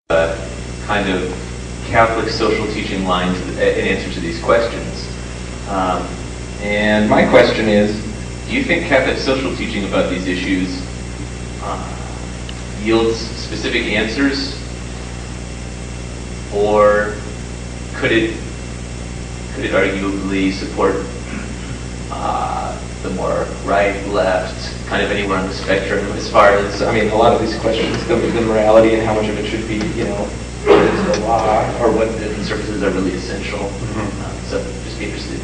kind of Catholic social teaching lines in answer to these questions. And my question is, do you think Catholic social teaching about these issues yields specific answers, or could it arguably support the more right, left, kind of anywhere on the spectrum as far as, I mean, a lot of these questions, the morality and how much of it should be, you know, what is the law, or what different services are really essential. So just be interested.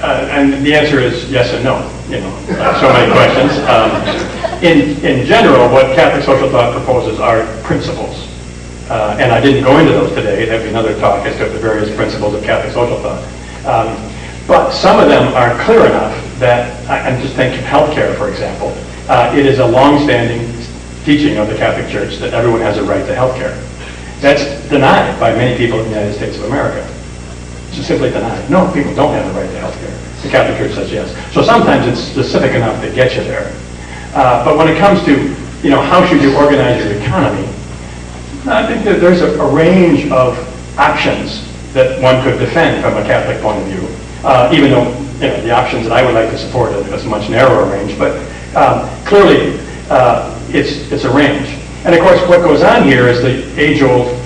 And the answer is yes and no, you know, so many questions. In general, what Catholic social thought proposes are principles. And I didn't go into those today. There'd be another talk as to the various principles of Catholic social thought. But some of them are clear enough that, I'm just thinking of healthcare, for example. It is a long-standing teaching of the Catholic Church that everyone has a right to healthcare. That's denied by many people in the United States of America. It's just simply denied. No, people don't have the right to healthcare. The Catholic Church says yes. So sometimes it's specific enough to get you there. But when it comes to, you know, how should you organize your economy, I think that there's a range of options that one could defend from a Catholic point of view, even though, you know, the options that I would like to support is a much narrower range. But clearly, it's a range. And of course, what goes on here is the age-old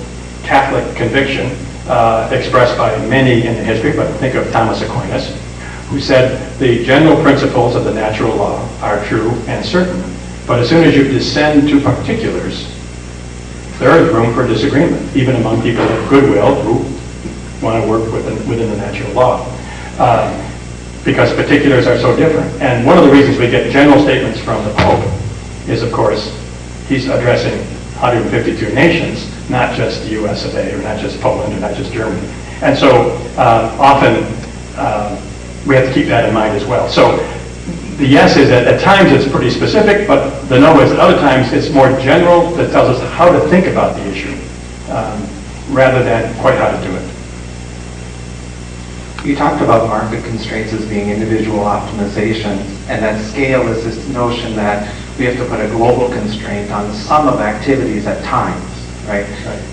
Catholic conviction expressed by many in the history, but think of Thomas Aquinas, who said the general principles of the natural law are true and certain, but as soon as you descend to particulars, there is room for disagreement, even among people of goodwill who want to work within the natural law, because particulars are so different. And one of the reasons we get general statements from the Pope is, of course, he's addressing 152 nations, not just the US of A, or not just Poland, or not just Germany. And so often we have to keep that in mind as well. So the yes is that at times it's pretty specific, but the no is at other times it's more general, that tells us how to think about the issue, rather than quite how to do it. You talked about market constraints as being individual optimizations, and that scale is this notion that we have to put a global constraint on the sum of activities at times, right?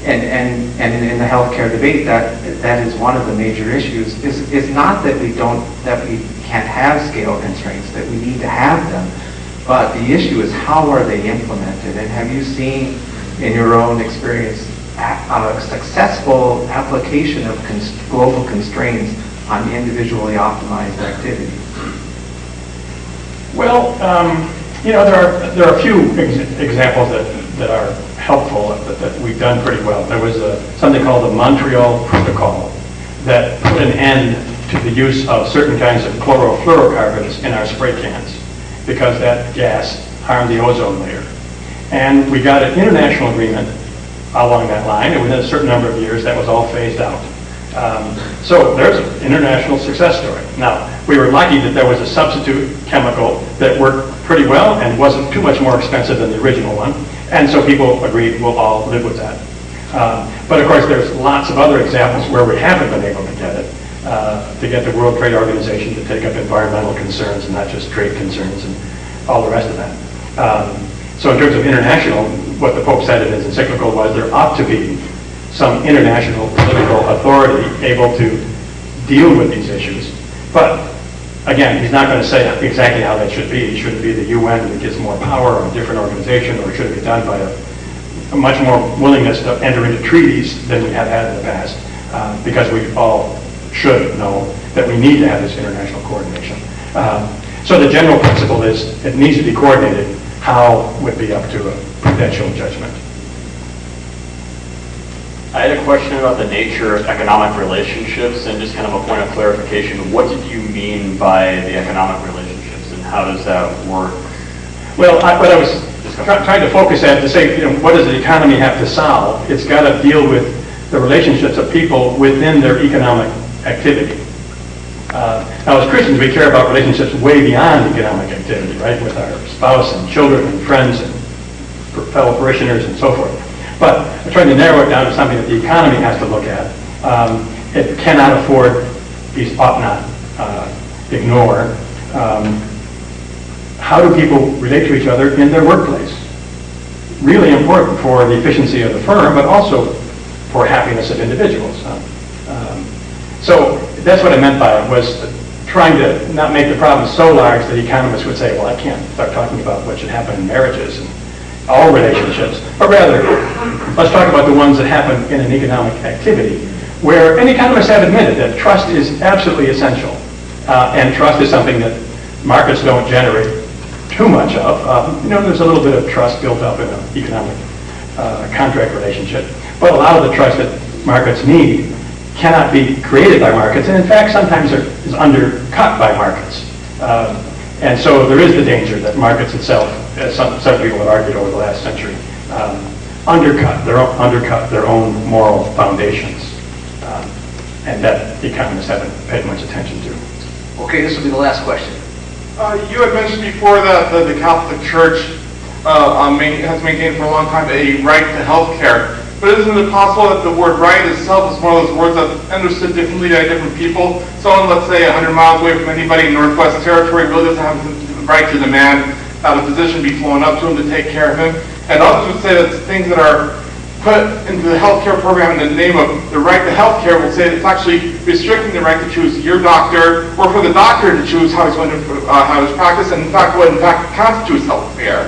And in the healthcare debate, that is one of the major issues. Is not that we can't have scale constraints, that we need to have them, but the issue is how are they implemented? And have you seen in your own experience a successful application of global constraints on individually optimized activities? Well, you know, there are a few examples that are helpful, that we've done pretty well. There was something called the Montreal Protocol that put an end to the use of certain kinds of chlorofluorocarbons in our spray cans because that gas harmed the ozone layer. And we got an international agreement along that line, and within a certain number of years that was all phased out. So there's an international success story. Now, we were lucky that there was a substitute chemical that worked pretty well and wasn't too much more expensive than the original one. And so people agreed we'll all live with that. But of course, there's lots of other examples where we haven't been able to get it, to get the World Trade Organization to take up environmental concerns and not just trade concerns and all the rest of that. So in terms of international, what the Pope said in his encyclical was there ought to be some international political authority able to deal with these issues. But again, he's not going to say exactly how that should be. It shouldn't be the UN that gives more power or a different organization, or it should be done by a much more willingness to enter into treaties than we have had in the past, because we all should know that we need to have this international coordination. So the general principle is it needs to be coordinated. How would be up to a prudential judgment. I had a question about the nature of economic relationships, and just kind of a point of clarification. What did you mean by the economic relationships, and how does that work? Well, what I was trying to focus at to say, you know, what does the economy have to solve? It's got to deal with the relationships of people within their economic activity. Now, as Christians, we care about relationships way beyond economic activity, right? With our spouse and children and friends and fellow parishioners and so forth. But I'm trying to narrow it down to something that the economy has to look at. It cannot afford, ought not ignore. How do people relate to each other in their workplace? really important for the efficiency of the firm, but also for happiness of individuals. So that's what I meant by it, was trying to not make the problem so large that economists would say, well, I can't start talking about what should happen in marriages and all relationships, but rather, let's talk about the ones that happen in an economic activity, where, and economists have admitted that trust is absolutely essential, and trust is something that markets don't generate too much of. There's a little bit of trust built up in an economic contract relationship, but a lot of the trust that markets need cannot be created by markets, and in fact, sometimes is undercut by markets. And so there is the danger that markets itself, as some people have argued over the last century, undercut their own moral foundations, and that economists haven't paid much attention to. Okay, this will be the last question. You had mentioned before that the Catholic Church has maintained for a long time a right to health care. But isn't it possible that the word right itself is one of those words that's understood differently by different people? Someone, let's say, 100 miles away from anybody in Northwest Territory really doesn't have the right to demand that a physician be flown up to him to take care of him. And others would say that things that are put into the healthcare program in the name of the right to healthcare will say that it's actually restricting the right to choose your doctor, or for the doctor to choose how he's going to have his practice, and in fact what in fact constitutes healthcare.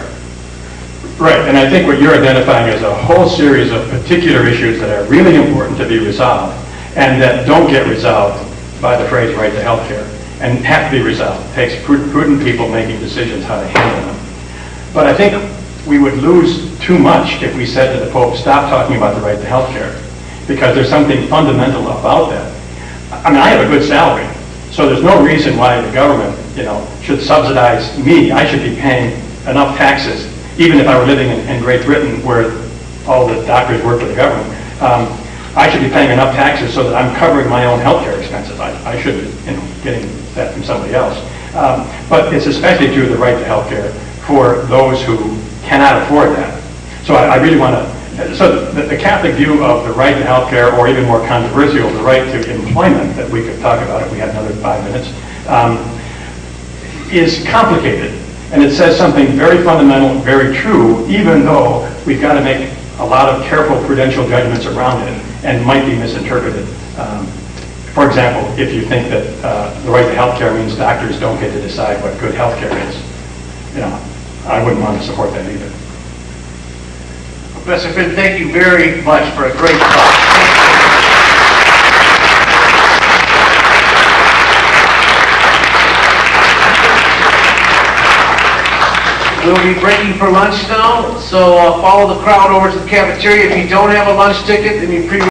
Right, and I think what you're identifying is a whole series of particular issues that are really important to be resolved, and that don't get resolved by the phrase right to health care, and have to be resolved. It takes prudent people making decisions how to handle them. But I think we would lose too much if we said to the Pope, stop talking about the right to health care, because there's something fundamental about that. I mean, I have a good salary, so there's no reason why the government, should subsidize me. I should be paying enough taxes, even if I were living in Great Britain, where all the doctors work for the government. I should be paying enough taxes so that I'm covering my own healthcare expenses. I shouldn't be, getting that from somebody else. But it's especially true of the right to healthcare for those who cannot afford that. So I really want to. So the Catholic view of the right to healthcare, or even more controversial, the right to employment, that we could talk about if we had another 5 minutes, is complicated. And it says something very fundamental, very true, even though we've got to make a lot of careful prudential judgments around it, and might be misinterpreted. For example, if you think that the right to health care means doctors don't get to decide what good health care is, I wouldn't want to support that either. Professor Finn, thank you very much for a great talk. We'll be breaking for lunch now, so follow the crowd over to the cafeteria. If you don't have a lunch ticket, then you